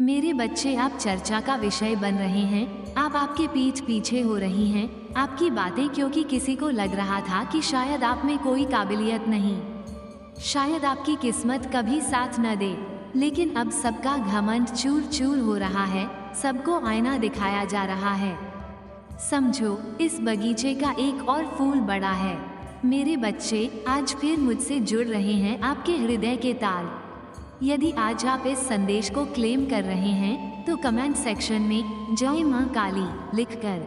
मेरे बच्चे आप चर्चा का विषय बन रहे हैं। आप आपके पीठ पीछे हो रही हैं आपकी बातें, क्योंकि किसी को लग रहा था कि शायद आप में कोई काबिलियत नहीं, शायद आपकी किस्मत कभी साथ न दे। लेकिन अब सबका घमंड चूर चूर हो रहा है, सबको आईना दिखाया जा रहा है। समझो, इस बगीचे का एक और फूल बड़ा है। मेरे बच्चे आज फिर मुझसे जुड़ रहे हैं आपके हृदय के ताल। यदि आज आप इस संदेश को क्लेम कर रहे हैं तो कमेंट सेक्शन में जय मां काली लिखकर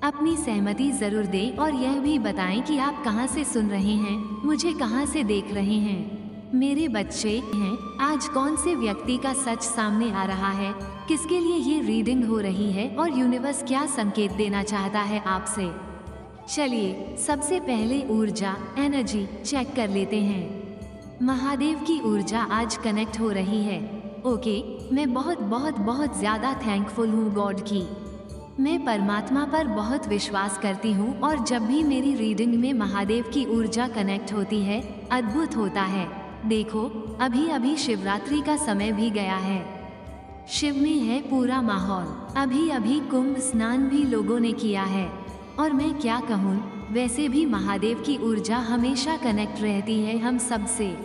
अपनी सहमति जरूर दें और यह भी बताएं कि आप कहां से सुन रहे हैं, मुझे कहां से देख रहे हैं। मेरे बच्चे हैं, आज कौन से व्यक्ति का सच सामने आ रहा है, किसके लिए ये रीडिंग हो रही है और यूनिवर्स क्या संकेत देना चाहता है आपसे। चलिए सबसे पहले ऊर्जा एनर्जी चेक कर लेते हैं। महादेव की ऊर्जा आज कनेक्ट हो रही है। ओके, मैं बहुत बहुत बहुत ज़्यादा थैंकफुल हूँ गॉड की। मैं परमात्मा पर बहुत विश्वास करती हूँ और जब भी मेरी रीडिंग में महादेव की ऊर्जा कनेक्ट होती है, अद्भुत होता है। देखो, अभी अभी शिवरात्रि का समय भी गया है। शिव में है पूरा माहौल। अभी अभी कुंभ स्नान भी लोगों ने किया है। और मैं क्या कहूँ, वैसे भी महादेव की ऊर्जा हमेशा कनेक्ट रहती है हम सब से।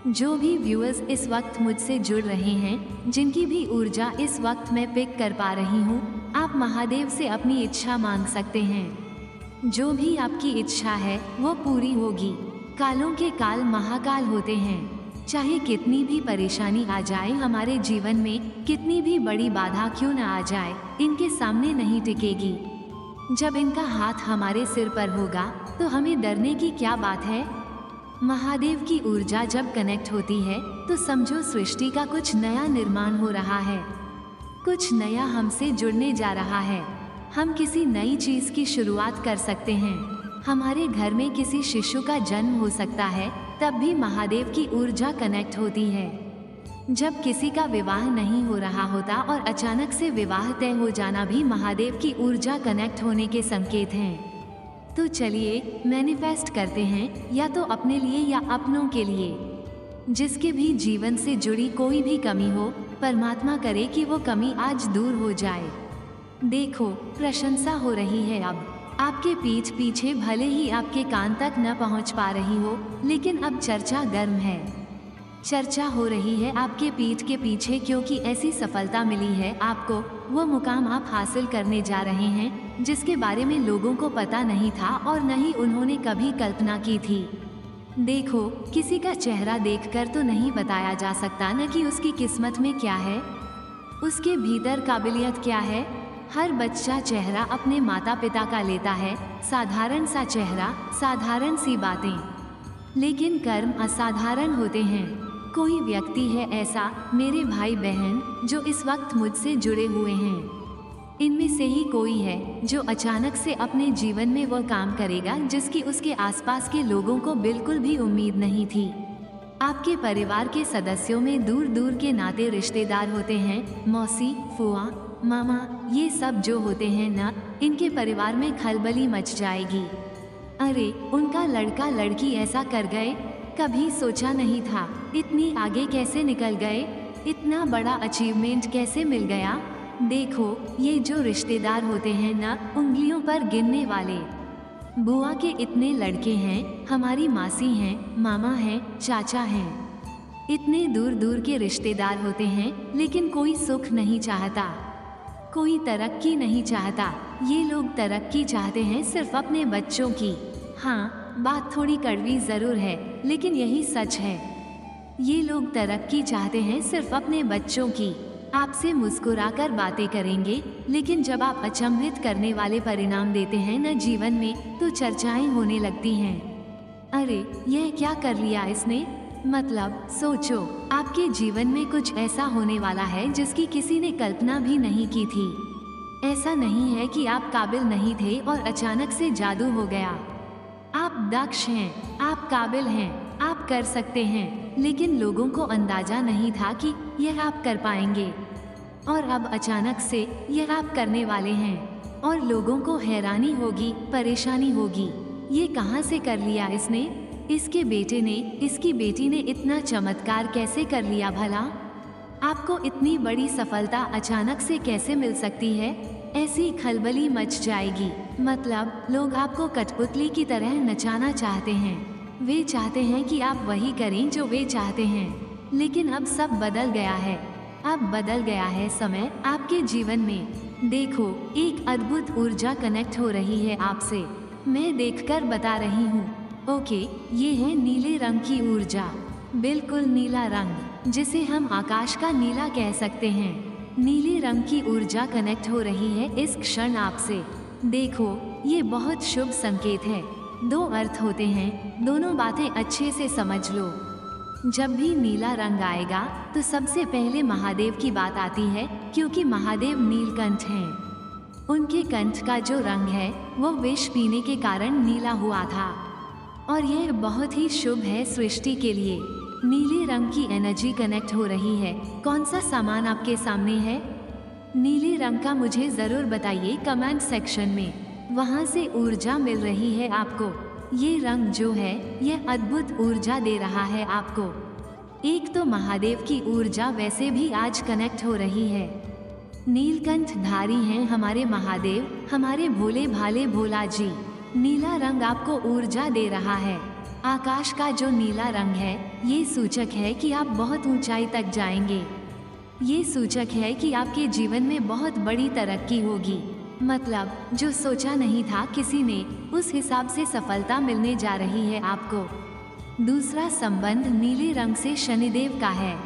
जो भी व्यूअर्स इस वक्त मुझसे जुड़ रहे हैं, जिनकी भी ऊर्जा इस वक्त मैं पिक कर पा रही हूँ, आप महादेव से अपनी इच्छा मांग सकते हैं। जो भी आपकी इच्छा है वो पूरी होगी। कालों के काल महाकाल होते हैं। चाहे कितनी भी परेशानी आ जाए हमारे जीवन में, कितनी भी बड़ी बाधा क्यों न आ जाए, इनके सामने नहीं टिकेगी। जब इनका हाथ हमारे सिर पर होगा तो हमें डरने की क्या बात है। महादेव की ऊर्जा जब कनेक्ट होती है तो समझो सृष्टि का कुछ नया निर्माण हो रहा है, कुछ नया हमसे जुड़ने जा रहा है। हम किसी नई चीज की शुरुआत कर सकते हैं। हमारे घर में किसी शिशु का जन्म हो सकता है, तब भी महादेव की ऊर्जा कनेक्ट होती है। जब किसी का विवाह नहीं हो रहा होता और अचानक से विवाह तय हो जाना भी महादेव की ऊर्जा कनेक्ट होने के संकेत हैं। तो चलिए मैनिफेस्ट करते हैं, या तो अपने लिए या अपनों के लिए। जिसके भी जीवन से जुड़ी कोई भी कमी हो, परमात्मा करे कि वो कमी आज दूर हो जाए। देखो, प्रशंसा हो रही है अब आपके पीठ पीछे, भले ही आपके कान तक न पहुंच पा रही हो, लेकिन अब चर्चा गर्म है। चर्चा हो रही है आपके पीठ के पीछे, क्योंकि ऐसी सफलता मिली है आपको, वो मुकाम आप हासिल करने जा रहे हैं जिसके बारे में लोगों को पता नहीं था और न ही उन्होंने कभी कल्पना की थी। देखो, किसी का चेहरा देखकर तो नहीं बताया जा सकता न कि उसकी किस्मत में क्या है, उसके भीतर काबिलियत क्या है। हर बच्चा चेहरा अपने माता पिता का लेता है, साधारण सा चेहरा, साधारण सी बातें, लेकिन कर्म असाधारण होते हैं। कोई व्यक्ति है ऐसा, मेरे भाई बहन, जो इस वक्त मुझसे जुड़े हुए हैं। इनमें से ही कोई है जो अचानक से अपने जीवन में वो काम करेगा जिसकी उसके आसपास के लोगों को बिल्कुल भी उम्मीद नहीं थी। आपके परिवार के सदस्यों में दूर दूर के नाते रिश्तेदार होते हैं, मौसी, फुआ, मामा, ये सब जो होते हैं ना, इनके परिवार में खलबली मच जाएगी। अरे, उनका लड़का लड़की ऐसा कर गए, कभी सोचा नहीं था, इतनी आगे कैसे निकल गए, इतना बड़ा अचीवमेंट कैसे मिल गया। देखो, ये जो रिश्तेदार होते हैं ना, उंगलियों पर गिनने वाले। बुआ के इतने लड़के हैं, हमारी मासी हैं, मामा हैं, चाचा हैं। इतने दूर दूर के रिश्तेदार होते हैं, लेकिन कोई सुख नहीं चाहता, कोई तरक्की नहीं चाहता। ये लोग तरक्की चाहते हैं सिर्फ अपने बच्चों की। हाँ, बात थोड़ी कड़वी जरूर है, लेकिन यही सच है। ये लोग तरक्की चाहते हैं सिर्फ अपने बच्चों की। आपसे मुस्कुराकर बातें करेंगे, लेकिन जब आप अचंभित करने वाले परिणाम देते हैं न जीवन में, तो चर्चाएं होने लगती हैं। अरे, यह क्या कर लिया इसने। मतलब सोचो, आपके जीवन में कुछ ऐसा होने वाला है जिसकी किसी ने कल्पना भी नहीं की थी। ऐसा नहीं है कि आप काबिल नहीं थे और अचानक से जादू हो गया। आप दक्ष हैं, आप काबिल हैं, आप कर सकते हैं, लेकिन लोगों को अंदाजा नहीं था कि यह आप कर पाएंगे। और अब अचानक से यह आप करने वाले हैं और लोगों को हैरानी होगी, परेशानी होगी, ये कहाँ से कर लिया इसने, इसके बेटे ने, इसकी बेटी ने इतना चमत्कार कैसे कर लिया भला। आपको इतनी बड़ी सफलता अचानक से कैसे मिल सकती है? ऐसी खलबली मच जाएगी। मतलब लोग आपको कठपुतली की तरह नचाना चाहते हैं। वे चाहते हैं कि आप वही करें जो वे चाहते हैं। लेकिन अब सब बदल गया है। अब बदल गया है समय आपके जीवन में। देखो, एक अद्भुत ऊर्जा कनेक्ट हो रही है आपसे। मैं देखकर बता रही हूँ। ओके, ये है नीले रंग की ऊर्जा। बिल्कुल नीला रंग, जिसे हम आकाश का नीला कह सकते हैं। नीले रंग की ऊर्जा कनेक्ट हो रही है इस क्षण आपसे। देखो, ये बहुत शुभ संकेत है। दो अर्थ होते हैं, दोनों बातें अच्छे से समझ लो। जब भी नीला रंग आएगा तो सबसे पहले महादेव की बात आती है, क्योंकि महादेव नीलकंठ हैं। उनके कंठ का जो रंग है वो विष पीने के कारण नीला हुआ था, और यह बहुत ही शुभ है सृष्टि के लिए। नीले रंग की एनर्जी कनेक्ट हो रही है। कौन सा सामान आपके सामने है नीले रंग का? मुझे जरूर बताइए कमेंट सेक्शन में। वहाँ से ऊर्जा मिल रही है आपको। ये रंग जो है यह अद्भुत ऊर्जा दे रहा है आपको। एक तो महादेव की ऊर्जा वैसे भी आज कनेक्ट हो रही है। नीलकंठ धारी हैं हमारे महादेव, हमारे भोले भाले भोला जी। नीला रंग आपको ऊर्जा दे रहा है। आकाश का जो नीला रंग है ये सूचक है कि आप बहुत ऊंचाई तक जाएंगे। ये सूचक है कि आपके जीवन में बहुत बड़ी तरक्की होगी। मतलब जो सोचा नहीं था किसी ने, उस हिसाब से सफलता मिलने जा रही है आपको। दूसरा संबंध नीले रंग से शनिदेव का है।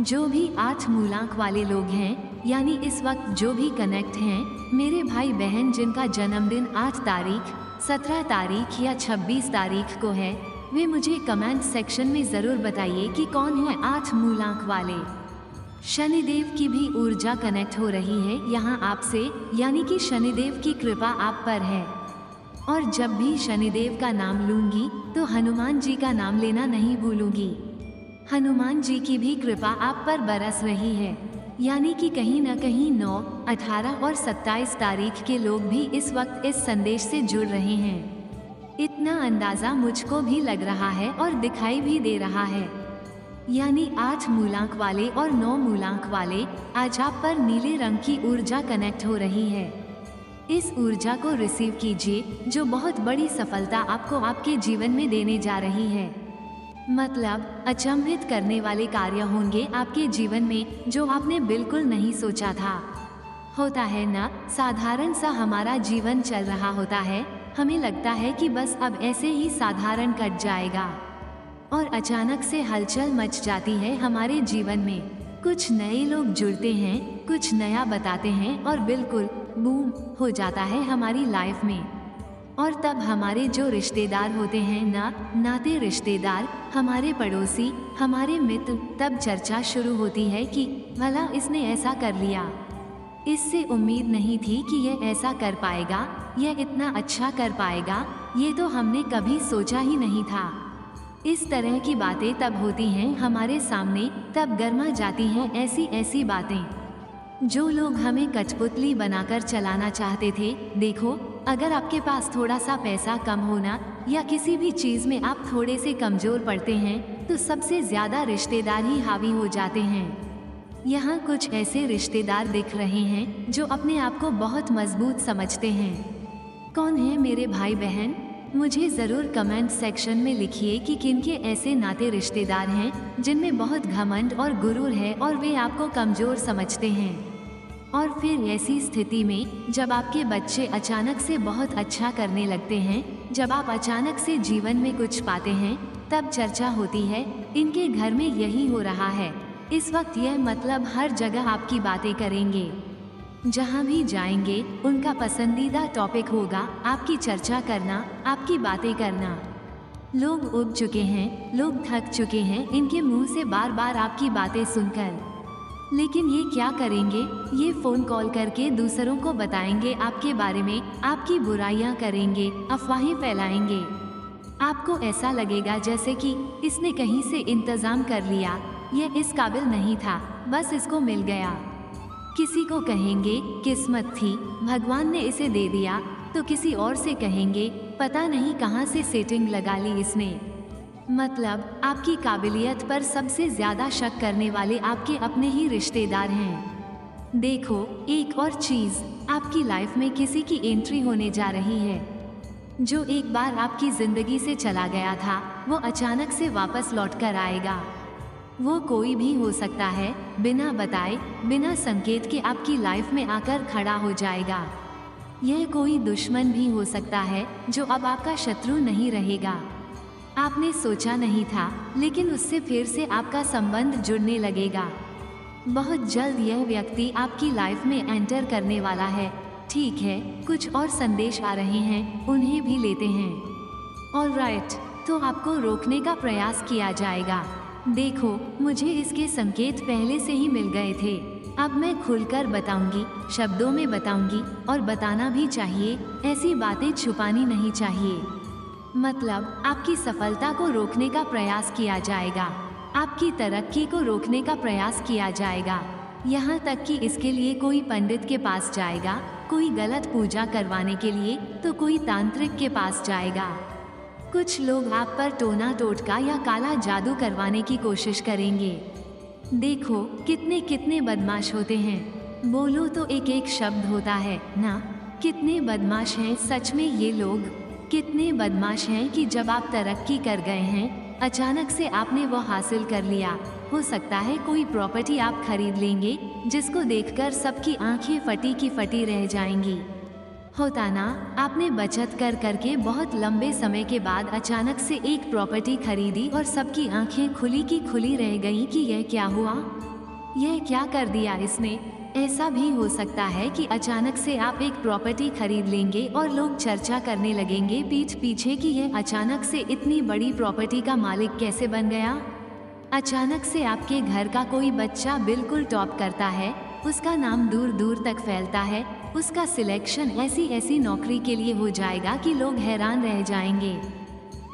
जो भी 8 मूलांक वाले लोग हैं, यानी इस वक्त जो भी कनेक्ट हैं, मेरे भाई बहन जिनका जन्मदिन 8 तारीख, 17 तारीख या 26 तारीख को है, वे मुझे कमेंट सेक्शन में ज़रूर बताइए कि कौन है 8 मूलांक वाले। शनिदेव की भी ऊर्जा कनेक्ट हो रही है यहाँ आपसे, यानी कि शनिदेव की कृपा आप पर है। और जब भी शनिदेव का नाम लूंगी तो हनुमान जी का नाम लेना नहीं भूलूंगी। हनुमान जी की भी कृपा आप पर बरस रही है, यानी कि कहीं न कहीं 9, 18 और 27 तारीख के लोग भी इस वक्त इस संदेश से जुड़ रहे हैं। इतना अंदाज़ा मुझको भी लग रहा है और दिखाई भी दे रहा है। यानी 8 मूलांक वाले और 9 मूलांक वाले, आज आप पर नीले रंग की ऊर्जा कनेक्ट हो रही है। इस ऊर्जा को रिसीव कीजिए, जो बहुत बड़ी सफलता आपको आपके जीवन में देने जा रही है। मतलब अचंभित करने वाले कार्य होंगे आपके जीवन में, जो आपने बिल्कुल नहीं सोचा था। होता है ना, साधारण सा हमारा जीवन चल रहा होता है, हमें लगता है कि बस अब ऐसे ही साधारण कट जाएगा, और अचानक से हलचल मच जाती है हमारे जीवन में। कुछ नए लोग जुड़ते हैं, कुछ नया बताते हैं, और बिल्कुल बूम हो जाता है हमारी लाइफ में। और तब हमारे जो रिश्तेदार होते हैं ना, नाते रिश्तेदार, हमारे पड़ोसी, हमारे मित्र, तब चर्चा शुरू होती है कि भला इसने ऐसा कर लिया, इससे उम्मीद नहीं थी कि यह ऐसा कर पाएगा, यह इतना अच्छा कर पाएगा, ये तो हमने कभी सोचा ही नहीं था। इस तरह की बातें तब होती हैं हमारे सामने, तब गर्मा जाती हैं ऐसी ऐसी बातें। जो लोग हमें कठपुतली बनाकर चलाना चाहते थे, देखो, अगर आपके पास थोड़ा सा पैसा कम होना या किसी भी चीज़ में आप थोड़े से कमज़ोर पड़ते हैं, तो सबसे ज़्यादा रिश्तेदार ही हावी हो जाते हैं। यहाँ कुछ ऐसे रिश्तेदार दिख रहे हैं जो अपने आप को बहुत मजबूत समझते हैं। कौन है मेरे भाई बहन? मुझे ज़रूर कमेंट सेक्शन में लिखिए कि किनके ऐसे नाते रिश्तेदार हैं जिनमें बहुत घमंड और गुरूर है और वे आपको कमज़ोर समझते हैं। और फिर ऐसी स्थिति में जब आपके बच्चे अचानक से बहुत अच्छा करने लगते हैं, जब आप अचानक से जीवन में कुछ पाते हैं, तब चर्चा होती है इनके घर में यही हो रहा है। इस वक्त यह मतलब हर जगह आपकी बातें करेंगे। जहाँ भी जाएंगे उनका पसंदीदा टॉपिक होगा आपकी चर्चा करना, आपकी बातें करना। लोग उब चुके हैं, लोग थक चुके हैं इनके मुंह से बार बार आपकी बातें सुनकर। लेकिन ये क्या करेंगे? ये फ़ोन कॉल करके दूसरों को बताएंगे आपके बारे में, आपकी बुराइयां करेंगे, अफवाहें फैलाएंगे। आपको ऐसा लगेगा जैसे कि इसने कहीं से इंतज़ाम कर लिया, यह इस काबिल नहीं था, बस इसको मिल गया। किसी को कहेंगे किस्मत थी, भगवान ने इसे दे दिया, तो किसी और से कहेंगे पता नहीं कहाँ से सेटिंग लगा ली इसने। मतलब आपकी काबिलियत पर सबसे ज्यादा शक करने वाले आपके अपने ही रिश्तेदार हैं। देखो, एक और चीज, आपकी लाइफ में किसी की एंट्री होने जा रही है। जो एक बार आपकी जिंदगी से चला गया था, वो अचानक से वापस लौट कर आएगा। वो कोई भी हो सकता है, बिना बताए, बिना संकेत के आपकी लाइफ में आकर खड़ा हो जाएगा। यह कोई दुश्मन भी हो सकता है जो अब आपका शत्रु नहीं रहेगा। आपने सोचा नहीं था, लेकिन उससे फिर से आपका संबंध जुड़ने लगेगा। बहुत जल्द यह व्यक्ति आपकी लाइफ में एंटर करने वाला है। ठीक है, कुछ और संदेश आ रहे हैं, उन्हें भी लेते हैं। ऑलराइट, तो आपको रोकने का प्रयास किया जाएगा। देखो, मुझे इसके संकेत पहले से ही मिल गए थे। अब मैं खुलकर बताऊंगी, शब्दों में बताऊंगी, और बताना भी चाहिए। ऐसी बातें छुपानी नहीं चाहिए। मतलब, आपकी सफलता को रोकने का प्रयास किया जाएगा, आपकी तरक्की को रोकने का प्रयास किया जाएगा। यहाँ तक कि इसके लिए कोई पंडित के पास जाएगा, कोई गलत पूजा करवाने के लिए तो कोई तांत्रिक के पास जाएगा। कुछ लोग आप पर टोना टोटका या काला जादू करवाने की कोशिश करेंगे। देखो, कितने कितने बदमाश होते हैं। बोलो तो एक एक शब्द होता है ना। कितने बदमाश हैं सच में ये लोग। कितने बदमाश हैं कि जब आप तरक्की कर गए हैं, अचानक से आपने वो हासिल कर लिया। हो सकता है कोई प्रॉपर्टी आप खरीद लेंगे, जिसको देखकर सबकी आंखें फटी की फटी रह जाएंगी। होता ना, आपने बचत कर करके बहुत लंबे समय के बाद अचानक से एक प्रॉपर्टी खरीदी और सबकी आंखें खुली की खुली रह गईं कि यह क्या हुआ, यह क्या कर दिया इसने। ऐसा भी हो सकता है कि अचानक से आप एक प्रॉपर्टी खरीद लेंगे और लोग चर्चा करने लगेंगे पीठ पीछे कि यह अचानक से इतनी बड़ी प्रॉपर्टी का मालिक कैसे बन गया। अचानक से आपके घर का कोई बच्चा बिल्कुल टॉप करता है, उसका नाम दूर दूर तक फैलता है, उसका सिलेक्शन ऐसी ऐसी नौकरी के लिए हो जाएगा कि लोग हैरान रह जाएंगे।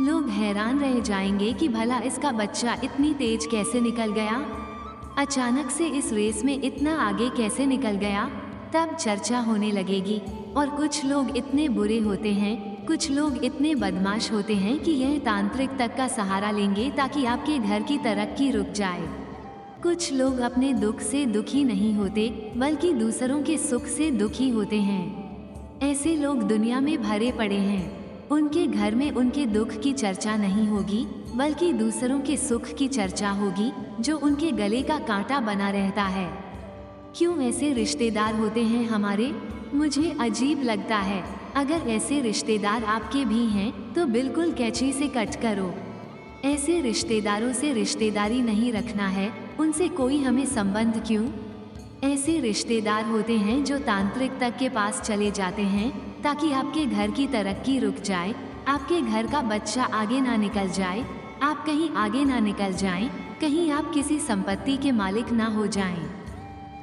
लोग हैरान रह जाएंगे कि भला इसका बच्चा इतनी तेज कैसे निकल गया, अचानक से इस रेस में इतना आगे कैसे निकल गया। तब चर्चा होने लगेगी। और कुछ लोग इतने बुरे होते हैं, कुछ लोग इतने बदमाश होते हैं कि यह तांत्रिक तक का सहारा लेंगे ताकि आपके घर की तरक्की रुक जाए। कुछ लोग अपने दुख से दुखी नहीं होते, बल्कि दूसरों के सुख से दुखी होते हैं। ऐसे लोग दुनिया में भरे पड़े हैं। उनके घर में उनके दुख की चर्चा नहीं होगी, बल्कि दूसरों के सुख की चर्चा होगी, जो उनके गले का कांटा बना रहता है। क्यों ऐसे रिश्तेदार होते हैं हमारे? मुझे अजीब लगता है। अगर ऐसे रिश्तेदार आपके भी हैं, तो बिल्कुल कैंची से कट करो। ऐसे रिश्तेदारों से रिश्तेदारी नहीं रखना है, उनसे कोई हमें संबंध क्यों। ऐसे रिश्तेदार होते हैं जो तांत्रिक तक के पास चले जाते हैं ताकि आपके घर की तरक्की रुक जाए, आपके घर का बच्चा आगे ना निकल जाए, आप कहीं आगे ना निकल जाएं, कहीं आप किसी संपत्ति के मालिक ना हो जाएं,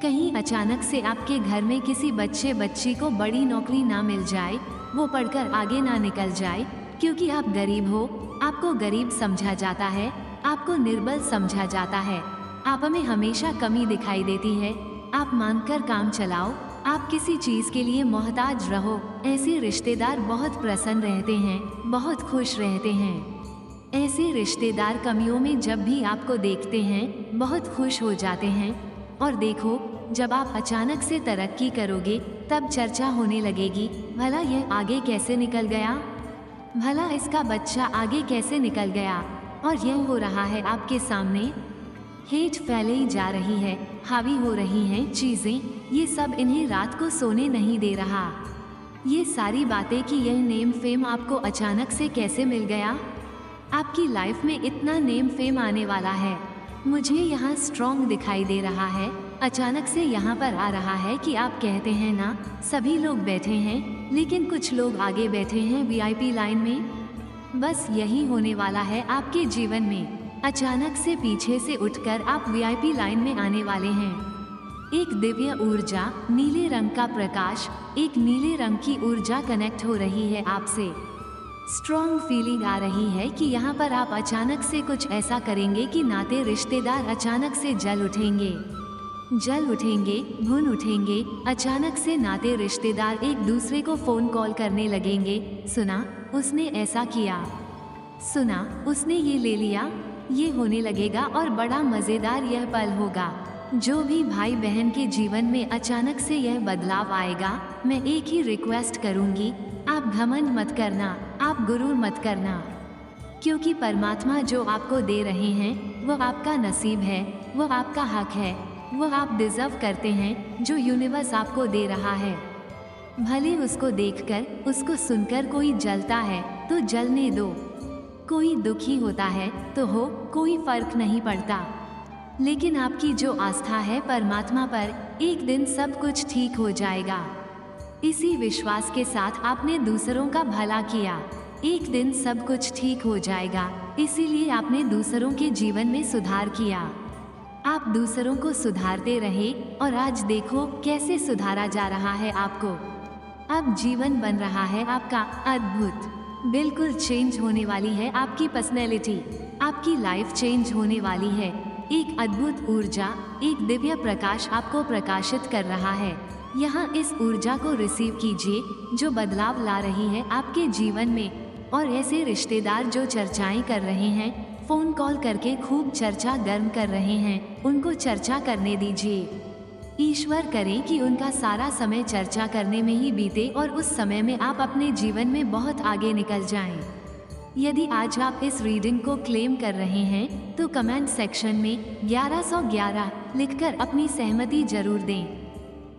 कहीं अचानक से आपके घर में किसी बच्चे बच्ची को बड़ी नौकरी ना मिल जाए, वो पढ़कर आगे ना निकल जाए। क्योंकि आप गरीब हो, आपको गरीब समझा जाता है, आपको निर्बल समझा जाता है, आप में हमेशा कमी दिखाई देती है। आप मांगकर काम चलाओ, आप किसी चीज के लिए मोहताज रहो। ऐसे रिश्तेदार बहुत प्रसन्न रहते हैं, बहुत खुश रहते हैं। ऐसे रिश्तेदार कमियों में जब भी आपको देखते हैं, बहुत खुश हो जाते हैं। और देखो, जब आप अचानक से तरक्की करोगे, तब चर्चा होने लगेगी, भला यह आगे कैसे निकल गया, भला इसका बच्चा आगे कैसे निकल गया। और यह हो रहा है आपके सामने। हेट फैले ही जा रही है, हावी हो रही हैं चीजें। ये सब इन्हें रात को सोने नहीं दे रहा। ये सारी बातें कि यह नेम फेम आपको अचानक से कैसे मिल गया। आपकी लाइफ में इतना नेम फेम आने वाला है। मुझे यहाँ स्ट्रॉन्ग दिखाई दे रहा है, अचानक से यहाँ पर आ रहा है कि आप कहते हैं ना, सभी लोग बैठे हैं, लेकिन कुछ लोग आगे बैठे हैं वीआईपी लाइन में। बस यही होने वाला है आपके जीवन में। अचानक से पीछे से उठकर आप वीआईपी लाइन में आने वाले हैं। एक दिव्य ऊर्जा, नीले रंग का प्रकाश, एक नीले रंग की ऊर्जा कनेक्ट हो रही है आपसे। स्ट्रॉन्ग फीलिंग आ रही है कि यहाँ पर आप अचानक से कुछ ऐसा करेंगे कि नाते रिश्तेदार अचानक से जल उठेंगे, भुन उठेंगे। अचानक से नाते रिश्तेदार एक दूसरे को फोन कॉल करने लगेंगे। सुना, उसने ऐसा किया, सुना, उसने ये ले लिया। ये होने लगेगा और बड़ा मजेदार यह पल होगा। जो भी भाई बहन के जीवन में अचानक से यह बदलाव आएगा, मैं एक ही रिक्वेस्ट करूंगी, आप घमंड मत करना, आप गुरूर मत करना, क्योंकि परमात्मा जो आपको दे रहे हैं वो आपका नसीब है, वो आपका हक है, वो आप डिजर्व करते हैं जो यूनिवर्स आपको दे रहा है। भले उसको देखकर, उसको सुनकर कोई जलता है तो जलने दो, कोई दुखी होता है तो हो, कोई फर्क नहीं पड़ता। लेकिन आपकी जो आस्था है परमात्मा पर, एक दिन सब कुछ ठीक हो जाएगा। इसी विश्वास के साथ आपने दूसरों का भला किया, एक दिन सब कुछ ठीक हो जाएगा। इसीलिए आपने दूसरों के जीवन में सुधार किया। आप दूसरों को सुधारते रहे और आज देखो कैसे सुधारा जा रहा है आपको। अब जीवन बन रहा है आपका अद्भुत। बिल्कुल चेंज होने वाली है आपकी पर्सनैलिटी, आपकी लाइफ चेंज होने वाली है। एक अद्भुत ऊर्जा, एक दिव्य प्रकाश आपको प्रकाशित कर रहा है। यहाँ इस ऊर्जा को रिसीव कीजिए जो बदलाव ला रही है आपके जीवन में। और ऐसे रिश्तेदार जो चर्चाएं कर रहे हैं, फोन कॉल करके खूब चर्चा गर्म कर रहे हैं, उनको चर्चा करने दीजिए। ईश्वर करे कि उनका सारा समय चर्चा करने में ही बीते और उस समय में आप अपने जीवन में बहुत आगे निकल जाएं। यदि आज आप इस रीडिंग को क्लेम कर रहे हैं तो कमेंट सेक्शन में 1111 लिखकर अपनी सहमति जरूर दें।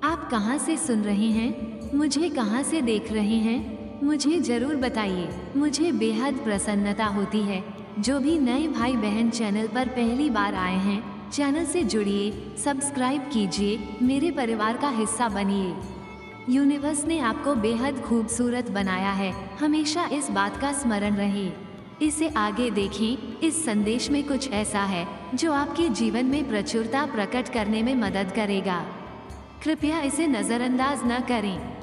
आप कहां से सुन रहे हैं, मुझे कहां से देख रहे हैं, मुझे जरूर बताइए। मुझे बेहद प्रसन्नता होती है। जो भी नए भाई बहन चैनल पर पहली बार आए हैं, चैनल से जुड़िए, सब्सक्राइब कीजिए, मेरे परिवार का हिस्सा बनिए। यूनिवर्स ने आपको बेहद खूबसूरत बनाया है, हमेशा इस बात का स्मरण रहे। इसे आगे देखें, इस संदेश में कुछ ऐसा है जो आपके जीवन में प्रचुरता प्रकट करने में मदद करेगा। कृपया इसे नज़रअंदाज न करें।